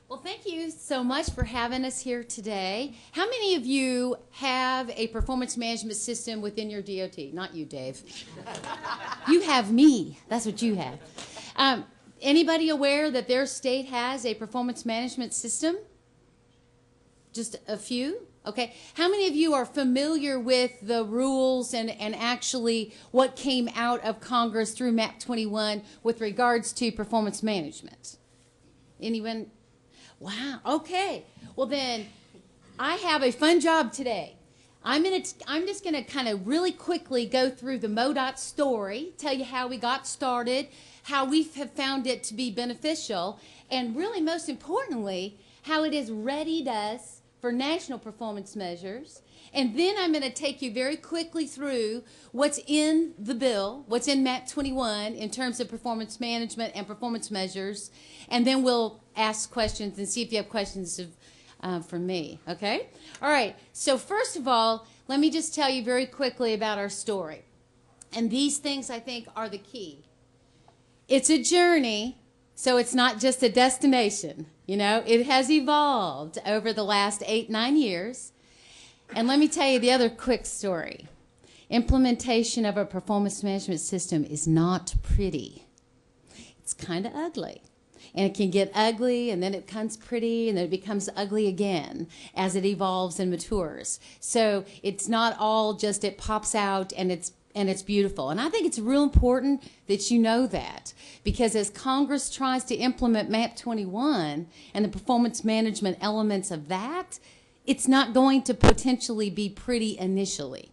Well, thank you so much for having us here today. How many of you have a performance management system within your DOT? Not you, Dave. You have me. That's what you have. Anybody aware that their state has a performance management system? Just a few? Okay. How many of you are familiar with the rules and actually what came out of Congress through MAP-21 with regards to performance management? Anyone? Wow. Okay. Well, then I have a fun job today. I'm just going to kind of really quickly go through the MODOT story, tell you how we got started, how we have found it to be beneficial, and really most importantly, how it has readied us for national performance measures. And then I'm going to take you very quickly through what's in the bill, what's in MAP-21 in terms of performance management and performance measures. And then we'll ask questions and see if you have questions for me, okay? All right, so first of all, let me just tell you very quickly about our story. And these things, I think, are the key. It's a journey, so it's not just a destination. You know, it has evolved over the last 8-9 years. And let me tell you the other quick story. Implementation of a performance management system is not pretty. It's kind of ugly. And it can get ugly, and then it becomes pretty, and then it becomes ugly again as it evolves and matures. So it's not all just it pops out and it's beautiful. And I think it's real important that you know that, because as Congress tries to implement MAP-21 and the performance management elements of that, it's not going to potentially be pretty initially.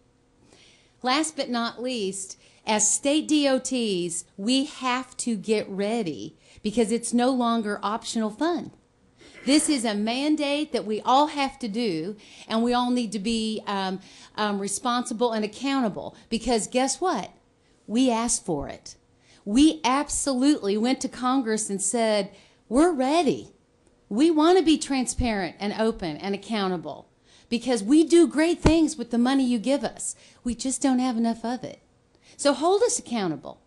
Last but not least, as state DOTs, we have to get ready because it's no longer optional fun. This is a mandate that we all have to do, and we all need to be responsible and accountable, because guess what? We asked for it. We absolutely went to Congress and said, we're ready. We want to be transparent and open and accountable because we do great things with the money you give us. We just don't have enough of it. So hold us accountable.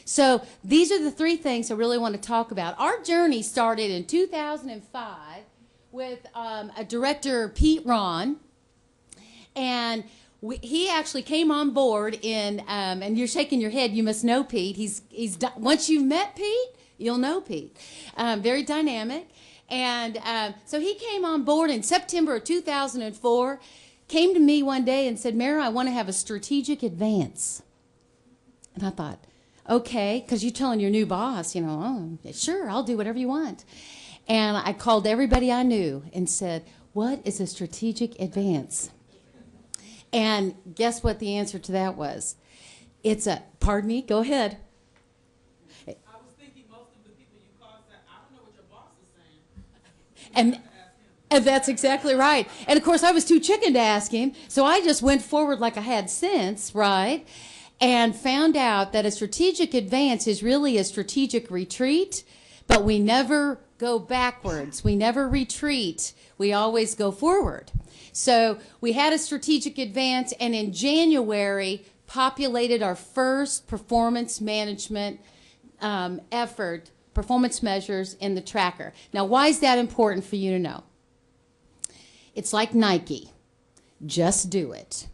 So these are the three things I really want to talk about. Our journey started in 2005 with a director, Pete Ron, and he actually came on board in, and you're shaking your head, you must know Pete. Once you've met Pete, you'll know Pete. Very dynamic. And so he came on board in September of 2004, came to me one day and said, Mara, I want to have a strategic advance. And I thought, okay, because you're telling your new boss, you know, oh, sure, I'll do whatever you want. And I called everybody I knew and said, what is a strategic advance? And guess what the answer to that was? It's a, pardon me, go ahead. And that's exactly right. And, of course, I was too chicken to ask him, so I just went forward like I had sense, right, and found out that a strategic advance is really a strategic retreat, but we never go backwards. We never retreat. We always go forward. So we had a strategic advance, and in January populated our first performance management effort, performance measures in the tracker. Now, why is that important for you to know? It's like Nike. Just do it.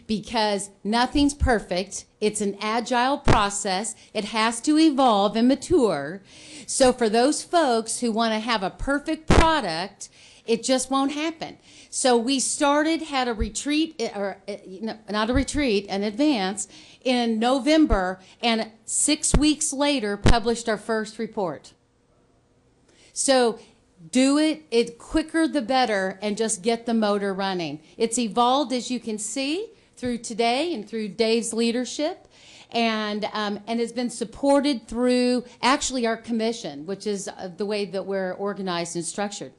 Because nothing's perfect. It's an agile process. It has to evolve and mature. So for those folks who want to have a perfect product, it just won't happen. So we had a retreat, or not a retreat, an advance in November, and 6 weeks later published our first report. So do it quicker the better, and just get the motor running. It's evolved, as you can see, through today and through Dave's leadership, and it's been supported through actually our commission, which is the way that we're organized and structured.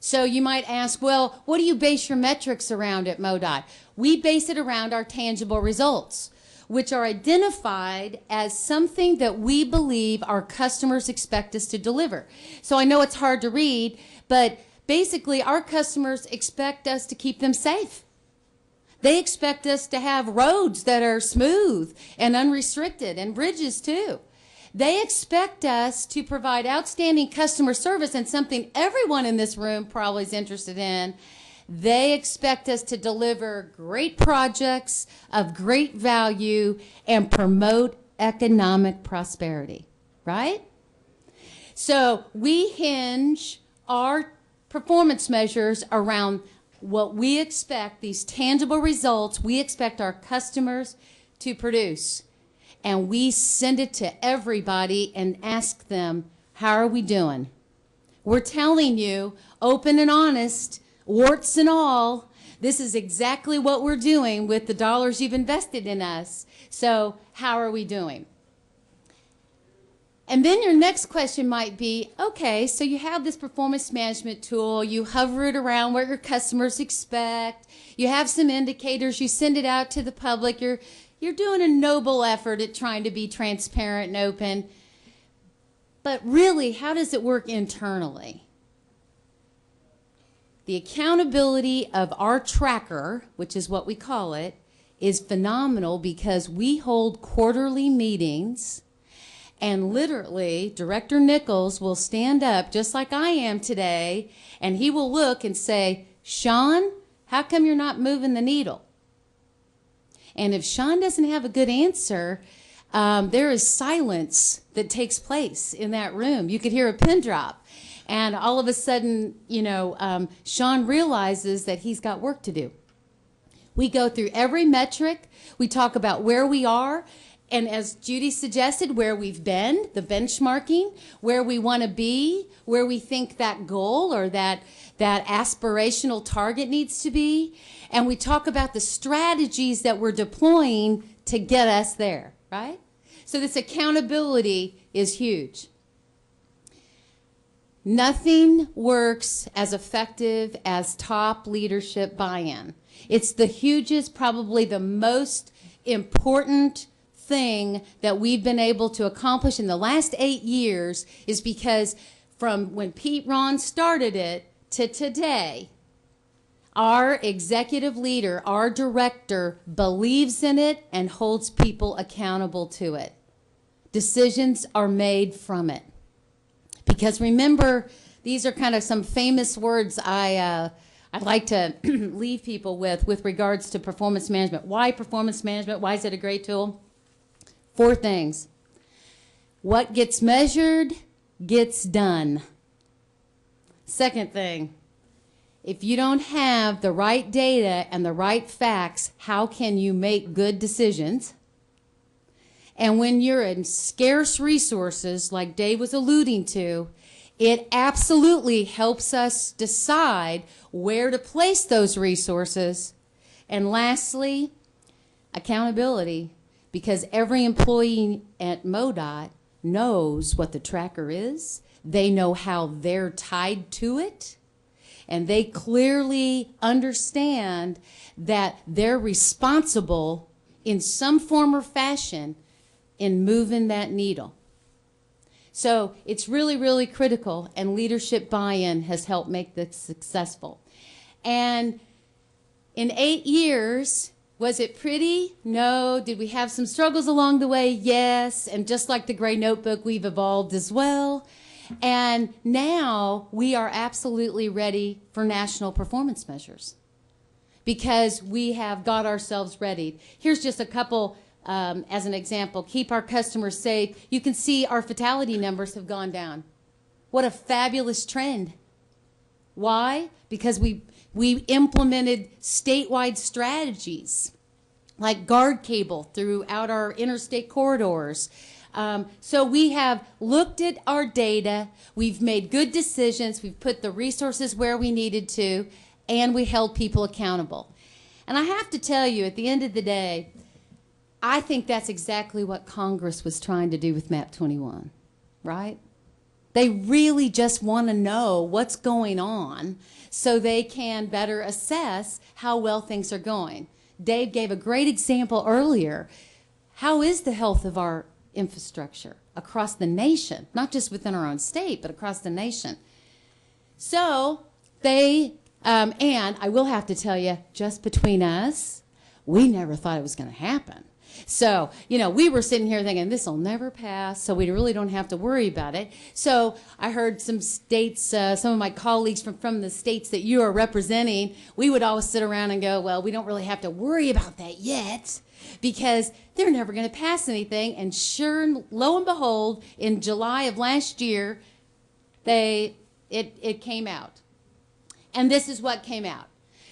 So you might ask, well, what do you base your metrics around at MODOT? We base it around our tangible results, which are identified as something that we believe our customers expect us to deliver. So I know it's hard to read, but basically our customers expect us to keep them safe. They expect us to have roads that are smooth and unrestricted, and bridges too. They expect us to provide outstanding customer service, and something everyone in this room probably is interested in. They expect us to deliver great projects of great value and promote economic prosperity, right? So we hinge our performance measures around what we expect, these tangible results we expect our customers to produce. And we send it to everybody and ask them, how are we doing? We're telling you, open and honest, warts and all, this is exactly what we're doing with the dollars you've invested in us. So how are we doing? And then your next question might be, okay, so you have this performance management tool, you hover it around what your customers expect, you have some indicators, you send it out to the public, you're doing a noble effort at trying to be transparent and open. But really, how does it work internally? The accountability of our tracker, which is what we call it, is phenomenal because we hold quarterly meetings. And literally, Director Nichols will stand up just like I am today, and he will look and say, Sean, how come you're not moving the needle? And if Sean doesn't have a good answer, there is silence that takes place in that room. You could hear a pin drop. And all of a sudden, Sean realizes that he's got work to do. We go through every metric. We talk about where we are. And as Judy suggested, where we've been, the benchmarking, where we want to be, where we think that goal or that aspirational target needs to be. And we talk about the strategies that we're deploying to get us there, right? So this accountability is huge. Nothing works as effective as top leadership buy-in. It's the hugest, probably the most important thing that we've been able to accomplish in the last 8 years is because from when Pete Ron started it to today, our executive leader, our director, believes in it and holds people accountable to it. Decisions are made from it. Because remember, these are kind of some famous words I'd like to leave people with regards to performance management. Why performance management? Why is it a great tool? 4 things. What gets measured gets done. Second thing, if you don't have the right data and the right facts, how can you make good decisions? And when you're in scarce resources, like Dave was alluding to, it absolutely helps us decide where to place those resources. And lastly, accountability. Because every employee at MODOT knows what the tracker is. They know how they're tied to it. And they clearly understand that they're responsible in some form or fashion in moving that needle. So it's really, really critical, and leadership buy-in has helped make this successful. And in 8 years, was it pretty? No. Did we have some struggles along the way? Yes. And just like the gray notebook, we've evolved as well. And now we are absolutely ready for national performance measures because we have got ourselves ready. Here's just a couple as an example. Keep our customers safe. You can see our fatality numbers have gone down. What a fabulous trend. Why? Because we implemented statewide strategies like guard cable throughout our interstate corridors. So we have looked at our data, we've made good decisions, we've put the resources where we needed to, and we held people accountable. And I have to tell you, at the end of the day, I think that's exactly what Congress was trying to do with MAP-21, right? They really just want to know what's going on so they can better assess how well things are going. Dave gave a great example earlier. How is the health of our infrastructure across the nation, not just within our own state, but across the nation? So they, and I will have to tell you, just between us, we never thought it was going to happen. So, we were sitting here thinking, this will never pass, so we really don't have to worry about it. So I heard some states, some of my colleagues from the states that you are representing, we would always sit around and go, well, we don't really have to worry about that yet, because they're never going to pass anything. And lo and behold, in July of last year, it came out. And this is what came out.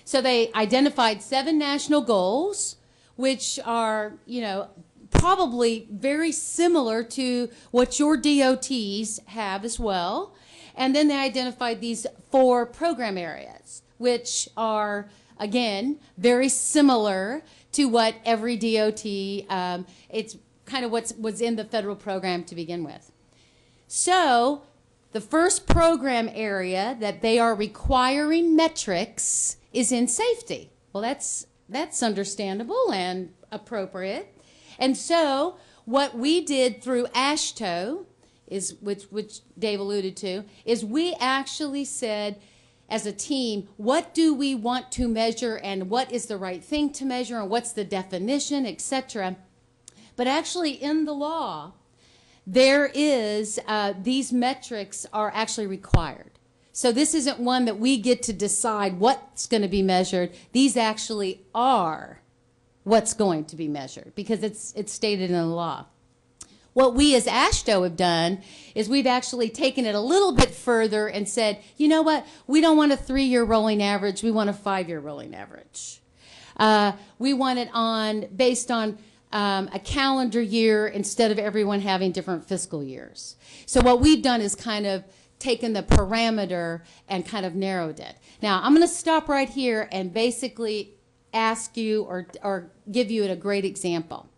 So they identified 7 national goals, which are, probably very similar to what your DOTs have as well. And then they identified these 4 program areas, which are, again, very similar to what every DOT, it's kind of what's in the federal program to begin with. So the first program area that they are requiring metrics is in safety. Well, that's understandable and appropriate. And so what we did through AASHTO, which Dave alluded to, is we actually said, as a team, what do we want to measure and what is the right thing to measure and what's the definition, etc. But actually in the law, there is, these metrics are actually required. So this isn't one that we get to decide what's going to be measured. These actually are what's going to be measured because it's stated in the law. What we as AASHTO have done is we've actually taken it a little bit further and said, you know what, we don't want a 3-year rolling average, we want a 5-year rolling average. We want it based on a calendar year instead of everyone having different fiscal years. So what we've done is kind of taken the parameter and kind of narrowed it. Now, I'm going to stop right here and basically ask you or give you a great example.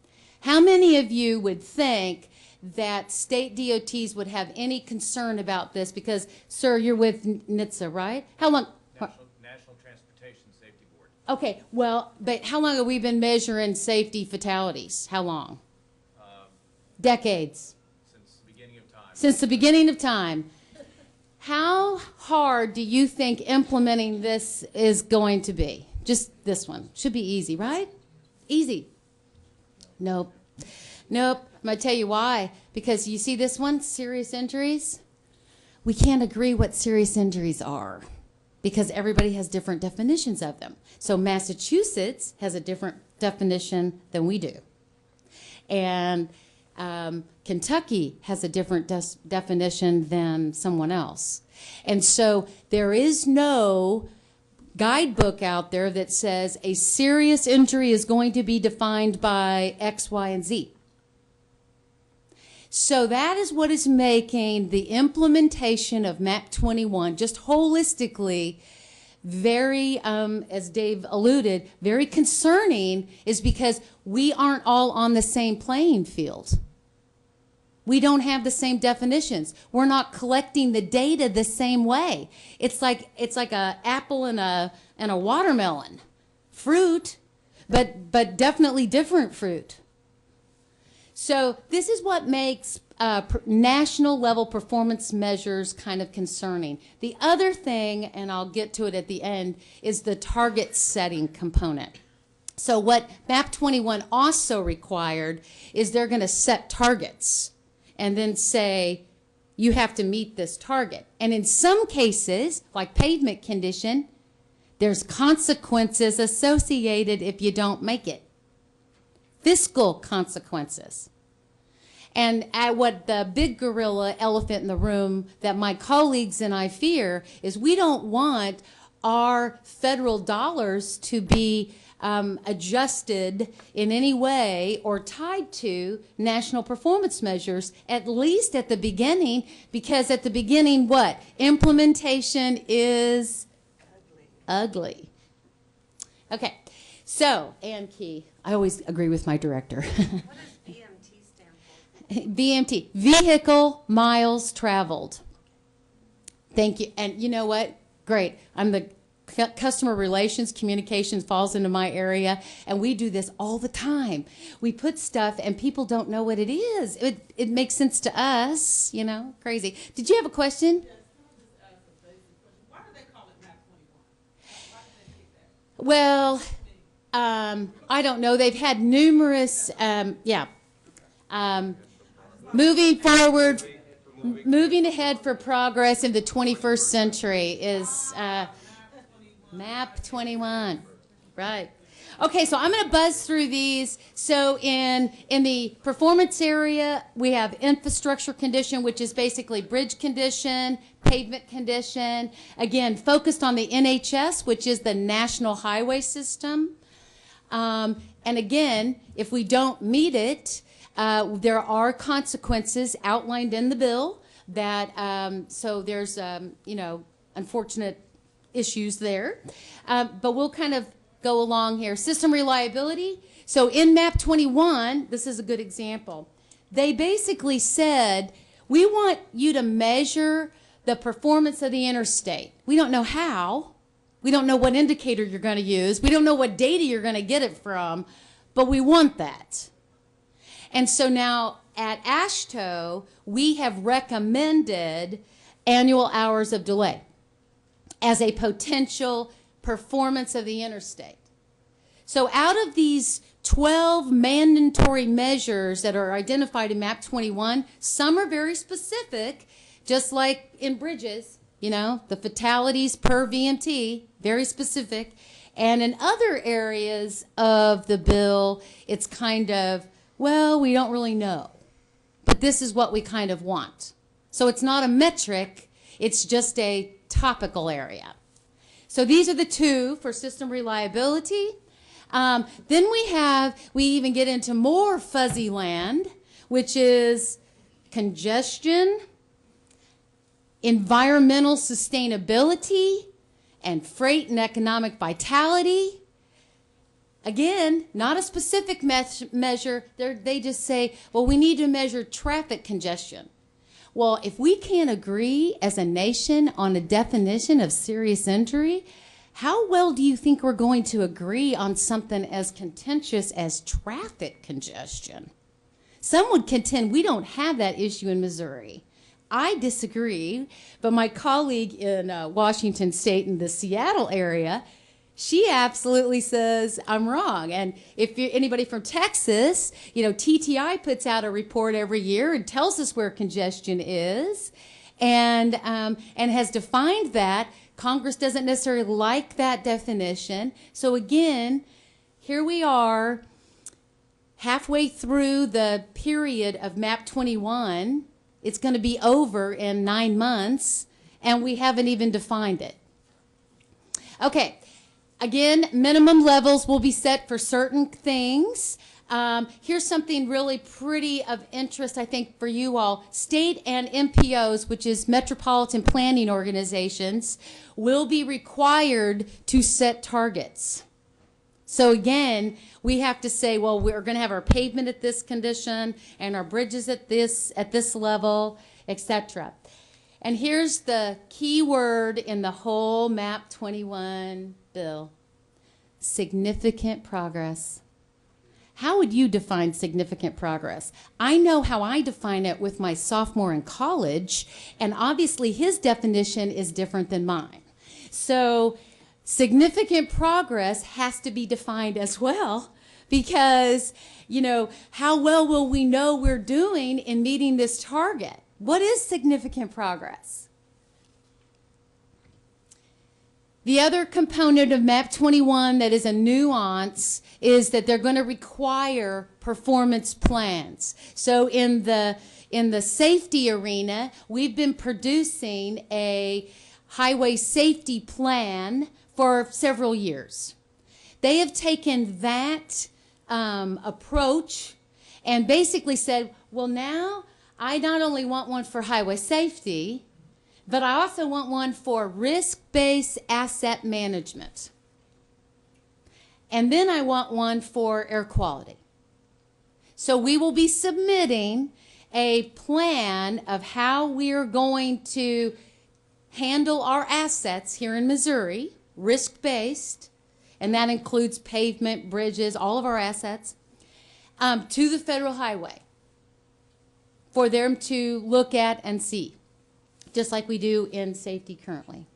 How many of you would think that state DOTs would have any concern about this? Because, sir, you're with NHTSA, right? How long? National Transportation Safety Board. Okay, well, but how long have we been measuring safety fatalities? How long? Decades. Since the beginning of time. Since the beginning of time. How hard do you think implementing this is going to be? Just this one. Should be easy, right? Easy. Nope. Nope. I'm going to tell you why. Because you see this one, serious injuries? We can't agree what serious injuries are because everybody has different definitions of them. So Massachusetts has a different definition than we do. And Kentucky has a different definition than someone else. And so there is no guidebook out there that says a serious injury is going to be defined by X, Y, and Z. So that is what is making the implementation of MAP-21 just holistically very, as Dave alluded, very concerning, is because we aren't all on the same playing field. We don't have the same definitions. We're not collecting the data the same way. It's like a apple and a watermelon. Fruit, but definitely different fruit. So this is what makes national level performance measures kind of concerning. The other thing, and I'll get to it at the end, is the target setting component. So what MAP-21 also required is they're going to set targets and then say, you have to meet this target. And in some cases, like pavement condition, there's consequences associated if you don't make it. Fiscal consequences. And what the big gorilla elephant in the room that my colleagues and I fear is we don't want our federal dollars to be adjusted in any way or tied to national performance measures, at least at the beginning, because at the beginning, what? Implementation is ugly. Okay, so, Ann Key, I always agree with my director. What does VMT stand for? VMT, Vehicle Miles Traveled. Thank you. And you know what? Great. I'm the customer relations, communications falls into my area, and we do this all the time. We put stuff and people don't know what it is. It makes sense to us, you know, crazy. Did you have a question? Yes, can I just ask a basic question? Why do they call it MAP-21? Why did they pick that? Well, I don't know. They've had numerous, moving forward, moving ahead for progress in the 21st century is MAP-21, right? Okay, so I'm going to buzz through these. So in the performance area, we have infrastructure condition, which is basically bridge condition, pavement condition. Again, focused on the NHS, which is the National Highway System. And again, if we don't meet it, there are consequences outlined in the bill that, so there's, unfortunate issues there. But we'll kind of go along here. System reliability. So in MAP-21, this is a good example. They basically said, we want you to measure the performance of the interstate. We don't know how. We don't know what indicator you're going to use. We don't know what data you're going to get it from, but we want that. And so now at AASHTO, we have recommended annual hours of delay as a potential performance of the interstate. So out of these 12 mandatory measures that are identified in MAP-21, some are very specific, just like in bridges, the fatalities per VMT, very specific. And in other areas of the bill, it's kind of, well, we don't really know. But this is what we kind of want. So it's not a metric, it's just a topical area. So these are the two for system reliability. Then we even get into more fuzzy land, which is congestion, environmental sustainability, and freight and economic vitality. Again, not a specific measure. They just say, well, we need to measure traffic congestion. Well, if we can't agree as a nation on a definition of serious injury, how well do you think we're going to agree on something as contentious as traffic congestion? Some would contend we don't have that issue in Missouri. I disagree, but my colleague in Washington State in the Seattle area, she absolutely says I'm wrong. And if anybody from Texas, TTI puts out a report every year and tells us where congestion is, and has defined that. Congress doesn't necessarily like that definition. So again, here we are, halfway through the period of MAP-21. It's going to be over in 9 months, and we haven't even defined it. Okay. Again, minimum levels will be set for certain things. Here's something really pretty of interest, I think, for you all. State and MPOs, which is metropolitan planning organizations, will be required to set targets. So again, we have to say, well, we're going to have our pavement at this condition and our bridges at this level, etc. And here's the key word in the whole MAP-21 bill: significant progress. How would you define significant progress? I know how I define it with my sophomore in college, and obviously his definition is different than mine. So significant progress has to be defined as well, because, how well will we know we're doing in meeting this target? What is significant progress? The other component of MAP-21 that is a nuance is that they're going to require performance plans. So in the safety arena, we've been producing a highway safety plan for several years. They have taken that approach and basically said, well, now I not only want one for highway safety, but I also want one for risk-based asset management. And then I want one for air quality. So we will be submitting a plan of how we are going to handle our assets here in Missouri, risk-based, and that includes pavement, bridges, all of our assets, to the federal highway for them to look at and see, just like we do in safety currently.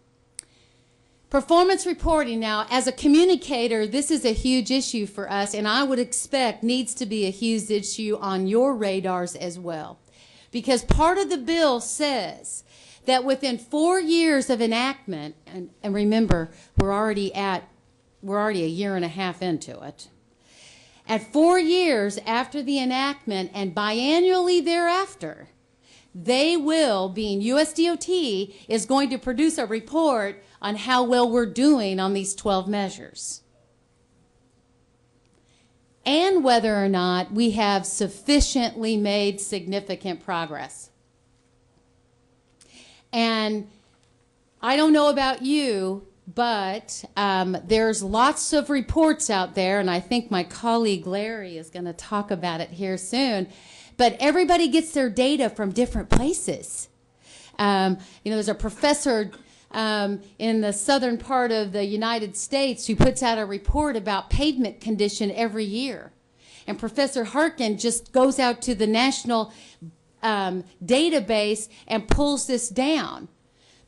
Performance reporting. Now, as a communicator, this is a huge issue for us, and I would expect needs to be a huge issue on your radars as well. Because part of the bill says that within 4 years of enactment, and remember, we're already a year and a half into it. At 4 years after the enactment and biannually thereafter, they will, being USDOT, is going to produce a report on how well we're doing on these 12 measures. And whether or not we have sufficiently made significant progress. And I don't know about you, but there's lots of reports out there, and I think my colleague Larry is going to talk about it here soon, but everybody gets their data from different places. There's a professor in the southern part of the United States who puts out a report about pavement condition every year. And Professor Harkin just goes out to the national database and pulls this down.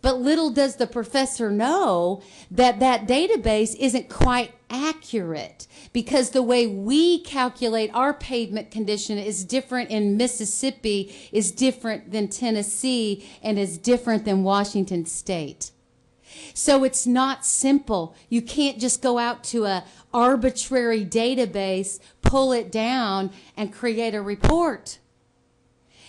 But little does the professor know that that database isn't quite accurate, because the way we calculate our pavement condition is different in Mississippi, is different than Tennessee, and is different than Washington State. So it's not simple. You can't just go out to an arbitrary database, pull it down, and create a report.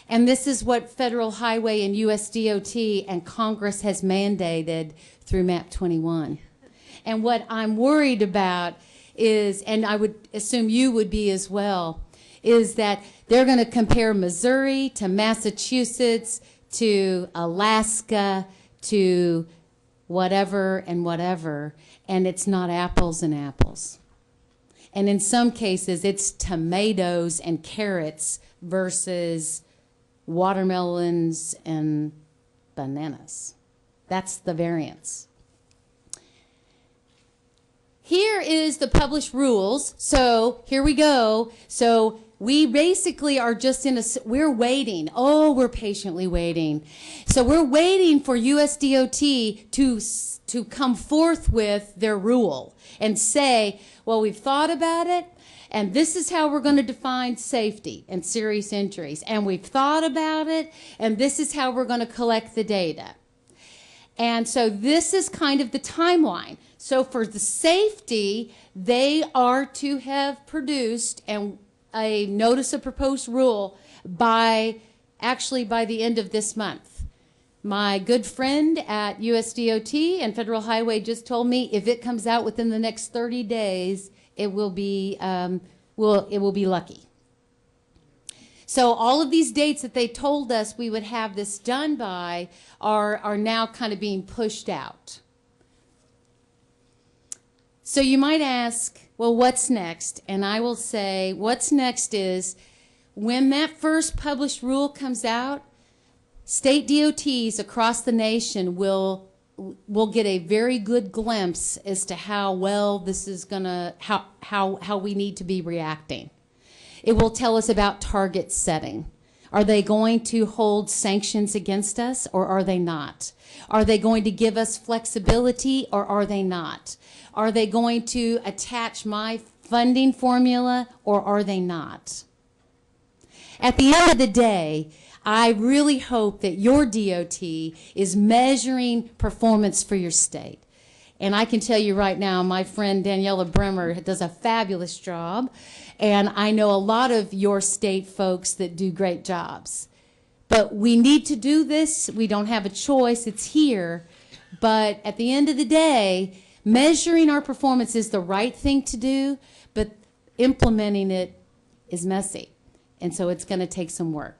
And this is what Federal Highway and USDOT and Congress has mandated through MAP-21. And what I'm worried about is, and I would assume you would be as well, is that they're going to compare Missouri to Massachusetts to Alaska to whatever and whatever, and it's not apples and apples. And in some cases, it's tomatoes and carrots versus watermelons and bananas. That's the variance. Here is the published rules. So here we go. So we basically are just we're waiting. Oh, we're patiently waiting. So we're waiting for USDOT to come forth with their rule and say, well, we've thought about it, and this is how we're going to define safety and serious injuries. And we've thought about it, and this is how we're going to collect the data. And so this is kind of the timeline. So for the safety, they are to have produced a notice of proposed rule by the end of this month. My good friend at USDOT and Federal Highway just told me if it comes out within the next 30 days, it will be lucky. So all of these dates that they told us we would have this done by are now kind of being pushed out. So you might ask, well, what's next? And I will say what's next is when that first published rule comes out, state DOTs across the nation will get a very good glimpse as to how well this is gonna, how we need to be reacting. It will tell us about target setting. Are they going to hold sanctions against us, or are they not? Are they going to give us flexibility, or are they not? Are they going to attach my funding formula, or are they not? At the end of the day, I really hope that your DOT is measuring performance for your state. And I can tell you right now, my friend Daniela Bremer does a fabulous job. And I know a lot of your state folks that do great jobs. But we need to do this. We don't have a choice. It's here. But at the end of the day, measuring our performance is the right thing to do, but implementing it is messy. And so it's going to take some work.